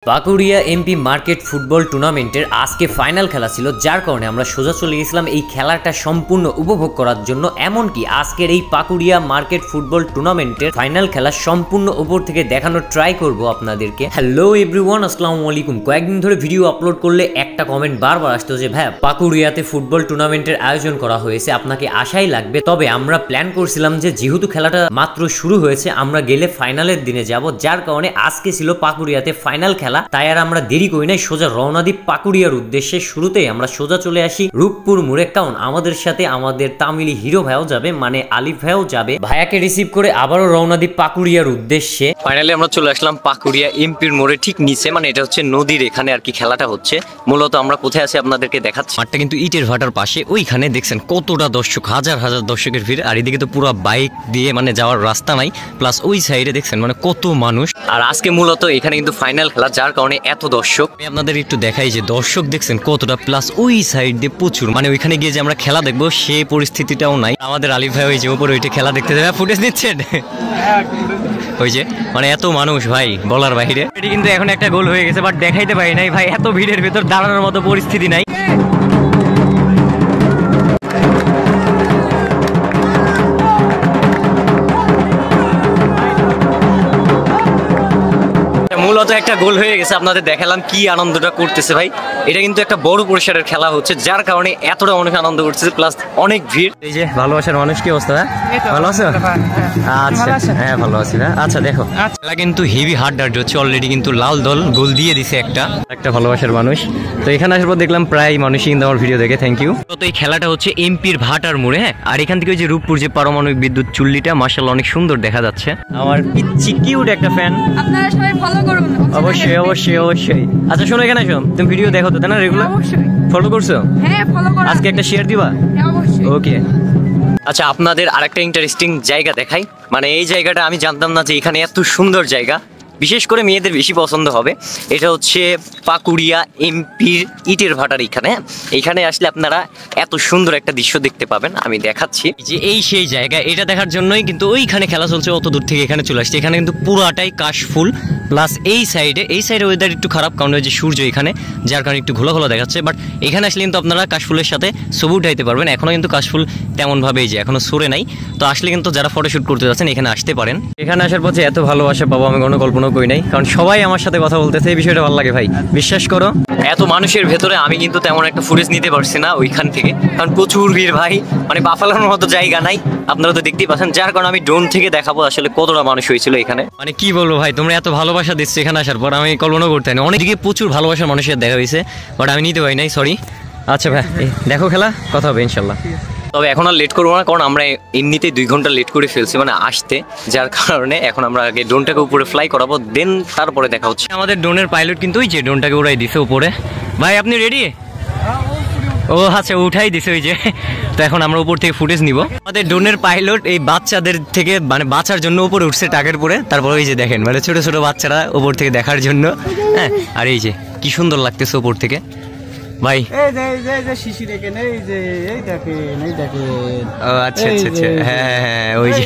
Pakuria MP market football টুর্নামেন্টের আজকে final খেলা ছিল, যার কারণে আমরা সোজা চলে গেছিলাম এই খেলাটা সম্পূর্ণ উপভোগ করার জন্য। এমনকি আজকের এই পাকুড়িয়া মার্কেট ফুটবল টুর্নামেন্টের ফাইনাল খেলা সম্পূর্ণ উপর থেকে দেখানোর ট্রাই করব আপনাদেরকে। হ্যালো এভরিওয়ান, আসসালামু আলাইকুম। কয়েকদিন ধরে ভিডিও আপলোড করলে একটা কমেন্ট বারবার আসতো যে ভাই পাকুড়িয়াতে ফুটবল টুর্নামেন্টের আয়োজন করা হয়েছে, আপনাকে আশাই লাগবে। তবে আমরা প্ল্যান করছিলাম যে যেহেতু খেলাটা মাত্র শুরু হয়েছে আমরা গেলে ফাইনালের দিনে যাব, যার কারণে আজকে ছিল পাকুড়িয়াতে ফাইনাল খেলা। তাই আর আমরা দেরি করি নাই, সোজা রওনা দিই পাকুড়িয়ার উদ্দেশ্যে। শুরুতেই আমরা সোজা চলে আসি রূপপুর মোড়ে, কারণ আমাদের সাথে আমাদের তামিলি হিরো ভাইও যাবে, মানে আলিফ ভাইও যাবে। ভাইয়াকে রিসিভ করে আবারও রওনা দিই পাকুড়িয়ার উদ্দেশ্যে। ফাইনালি আমরা চলে আসলাম পাকুড়িয়া এমপির মোড়ে ঠিক নিচে, মানে এটা হচ্ছে নদীর এখানে আর কি খেলাটা হচ্ছে। মূলত আমরা কোথায় আছি আপনাদেরকে দেখাচ্ছি। মাঠটা কিন্তু ইটের ভাটার পাশে, ওইখানে দেখছেন কতটা দর্শক, হাজার হাজার দর্শকের ভিড়। আর এদিকে তো পুরো বাইক দিয়ে মানে যাওয়ার রাস্তা নাই, প্লাস ওই সাইডে দেখছেন মানে কত মানুষ। আর আজকে মূলত এখানে কিন্তু ফাইনাল খেলা, যার কারণে এত দর্শক। আমি আপনাদের একটু দেখাই যে দর্শক দেখছেন কতটা, প্লাস ওই সাইড দিয়ে প্রচুর, মানে ওইখানে গিয়ে যে আমরা খেলা দেখবো সেই পরিস্থিতিটাও নাই। আমাদের আলিফ ভাই ওই যে উপরে ওইটা খেলা দেখতে যাবে, ফুটেজ নিচ্ছেন ওই যে, মানে এত মানুষ ভাই বলার বাইরে। এটি কিন্তু এখন একটা গোল হয়ে গেছে, বাট দেখাইতে পারি নাই ভাই, এত ভিড়ের ভেতর দাঁড়ানোর মতো পরিস্থিতি নাই। মূলত একটা গোল হয়ে গেছে, আপনাদের দেখালাম কি আনন্দটা করতেছে ভাই। এটা কিন্তু একটা বড় পরিসরের খেলা হচ্ছে, যার কারণে এতটা অনেক আনন্দ করতেছে, প্লাস অনেক ভিড়। এই যে ভালোবাসার মানুষ, কি অবস্থা? ভালো আছো? আচ্ছা হ্যাঁ ভালো আছি না। আচ্ছা দেখো খেলা কিন্তু হেভি হার্ড ডার্ট হচ্ছে, অলরেডি কিন্তু লাল দল গোল দিয়ে দিছে একটা ভালোবাসার মানুষ। তো এখানে আসার পর দেখলাম প্রায় মানুষই কিন্তু আমার ভিডিও দেখে, থ্যাংক ইউ। তো এই খেলাটা হচ্ছে এমপির ভাটার মোড়ে, হ্যাঁ। আর এখান থেকে ওই যে রূপপুর যে পারমাণবিক বিদ্যুৎ চুল্লিটা মাশাআল্লাহ অনেক সুন্দর দেখা যাচ্ছে। আমার পিচ্চি কিউট একটা ফ্যান, আপনারা সবাই ফলো করুন। অবশ্যই অবশ্যই অবশ্যই। আচ্ছা শোনো, এখানে আসো, তুমি ভিডিও দেখো তো তাই না রেগুলার? অবশ্যই। ফলো করছো? হ্যাঁ ফলো করো। আজকে একটা শেয়ার দিবা? হ্যাঁ অবশ্যই। ওকে। আচ্ছা আপনাদের আরেকটা ইন্টারেস্টিং জায়গা দেখাই। মানে এই জায়গাটা আমি জানতাম না যে এখানে এত সুন্দর জায়গা, বিশেষ করে মেয়েদের বেশি পছন্দ হবে। এটা হচ্ছে পাকুড়িয়া এমপির ইটের ভাটার এখানে। এইখানে আসলে আপনারা এত সুন্দর একটা দৃশ্য দেখতে পাবেন, আমি দেখাচ্ছি। যে এই সেই জায়গা, এটা দেখার জন্যই কিন্তু ওইখানে খেলা চলছে, অত দূর থেকে এখানে চলে আসছে। এখানে কিন্তু পুরাটাই কাশফুল, প্লাস এই সাইডে ওয়েদার একটু খারাপ, কারণ ওই যে সূর্য এখানে, যার কারণে একটু ঘোলা ঘোলা দেখাচ্ছে। বাট এখানে আসলে কিন্তু আপনারা কাশফুলের সাথে ছবি উঠাইতে পারবেন। এখনো কিন্তু কাশফুল তেমনভাবে যে এখনো সরে নাই, তো আসলে কিন্তু যারা ফটোশুট করতে যাচ্ছেন এখানে আসতে পারেন। এখানে আসার পথে এত ভালোবাসা পাবো আমি কোনো কল্পনা করি নাই, কারণ সবাই আমার সাথে কথা বলতেছে, এই বিষয়টা ভালো লাগে ভাই, বিশ্বাস করো। এত মানুষের ভেতরে আমি কিন্তু তেমন একটা ফুটেজ নিতে পারছি না ওইখান থেকে, কারণ প্রচুর ভিড় ভাই, মানে পা ফেলানোর মতো জায়গা নাই। আপনারা তো দেখতেই পাচ্ছেন, যার কারণে আমি ড্রোন থেকে দেখাবো আসলে কতটা মানুষ হয়েছিল এখানে। মানে কি বলবো ভাই, তোমরা এত ভালোবাসা দিচ্ছ এখানে আসার পর, আমি কল্পনা করতে পারি। অনেকদিকে প্রচুর ভালোবাসার মানুষের দেখা হয়েছে, বাট আমি নিতে পারি নাই, সরি। আচ্ছা ভাই দেখো খেলা, কথা হবে ইনশাল্লাহ। তবে এখন আর লেট করবো না, কারণ আমরা এমনিতেই 2 ঘন্টা লেট করে ফেলছি মানে আসতে, যার কারণে এখন আমরা আগে ড্রোনটাকে উপরে ফ্লাই করাবো, দেন তারপরে দেখা হচ্ছে। আমাদের ড্রোনের পাইলট কিন্তু ওই যে ড্রোনটাকে উড়াই দিছে উপরে। ভাই আপনি রেডি? ও আচ্ছা উঠাই দিছে ওই যে। তো এখন আমরা উপর থেকে ফুটেজ নিব। আমাদের ড্রোনের পাইলট এই বাচ্চাদের থেকে মানে বাঁচার জন্য উপরে উঠছে টাকের পরে, তারপর ওই যে দেখেন মানে ছোট ছোট বাচ্চারা উপর থেকে দেখার জন্য, হ্যাঁ। আর এই যে কি সুন্দর লাগতেছে উপর থেকে ভাই। আচ্ছা আচ্ছা আচ্ছা, হ্যাঁ ওই যে।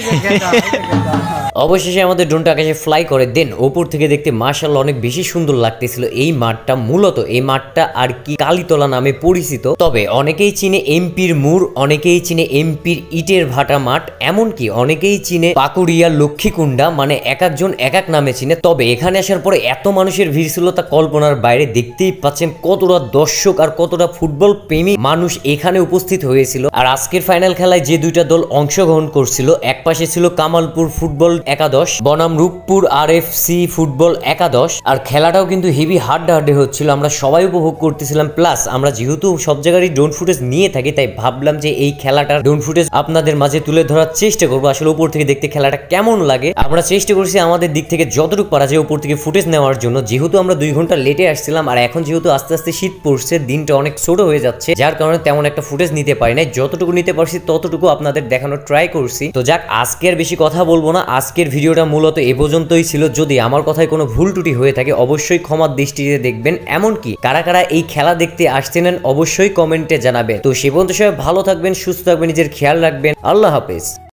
অবশেষে আমাদের ড্রোনটা আকাশে ফ্লাই করে, দেন ওপর থেকে দেখতে মাশাআল্লাহ অনেক বেশি সুন্দর লাগতেছিল এই মাঠটা। মূলত এই মাঠটা আর কি কালীতলা নামে পরিচিত, তবে অনেকেই চিনে এমপির মোড়, অনেকেই চিনে এমপির ইটের ভাটা মাঠ, এমনকি অনেকেই চিনে পাকুড়িয়া লক্ষ্মীকুণ্ডা, মানে এক একজন এক এক নামে চিনে। তবে এখানে আসার পরে এত মানুষের ভিড় ছিল তা কল্পনার বাইরে, দেখতেই পাচ্ছেন কতটা দর্শক আর কতটা ফুটবল প্রেমী মানুষ এখানে উপস্থিত হয়েছিল। আর আজকের ফাইনাল খেলায় যে 2টা দল অংশগ্রহণ করছিল, এক পাশে ছিল কামালপুর ফুটবল একাদশ বনাম রূপপুর আরএফসি ফুটবল একাদশ। আর খেলাটাও কিন্তু হেভি হাড্ডাহাড্ডি হচ্ছিল, আমরা সবাই উপভোগ করতেছিলাম। প্লাস আমরা যেহেতু সব জায়গায় ড্রোন ফুটেজ নিয়ে থাকি, তাই ভাবলাম যে এই খেলাটার ড্রোন ফুটেজ আপনাদের মাঝে তুলে ধরার চেষ্টা করবো, আসলে উপর থেকে দেখতে খেলাটা কেমন লাগে। আমরা চেষ্টা করছি আমাদের দিক থেকে যতটুকু পারা যায় উপর থেকে ফুটেজ নেওয়ার জন্য, যেহেতু আমরা 2 ঘন্টা লেটে আসছিলাম। আর এখন যেহেতু আস্তে আস্তে শীত পড়ছে, দিনটা অনেক ছোট হয়ে যাচ্ছে, যার কারণে তেমন একটা ফুটেজ নিতে পারি নাই। যতটুকু নিতে পারছি ততটুকু আপনাদের দেখানোর ট্রাই করছি। তো যাক, আজকে আর বেশি কথা বলবো না, আজকের ভিডিওটা মূলত এ পর্যন্তই ছিল। যদি আমার কথায় কোনো ভুল ত্রুটি হয়ে থাকে অবশ্যই ক্ষমার দৃষ্টিতে দেখবেন। এমনকি কারা কারা এই খেলা দেখতে আসছেন অবশ্যই কমেন্টে জানাবেন। তো সে পর্যন্ত সবাই ভালো থাকবেন, সুস্থ থাকবেন, নিজের খেয়াল রাখবেন। আল্লাহ হাফেজ।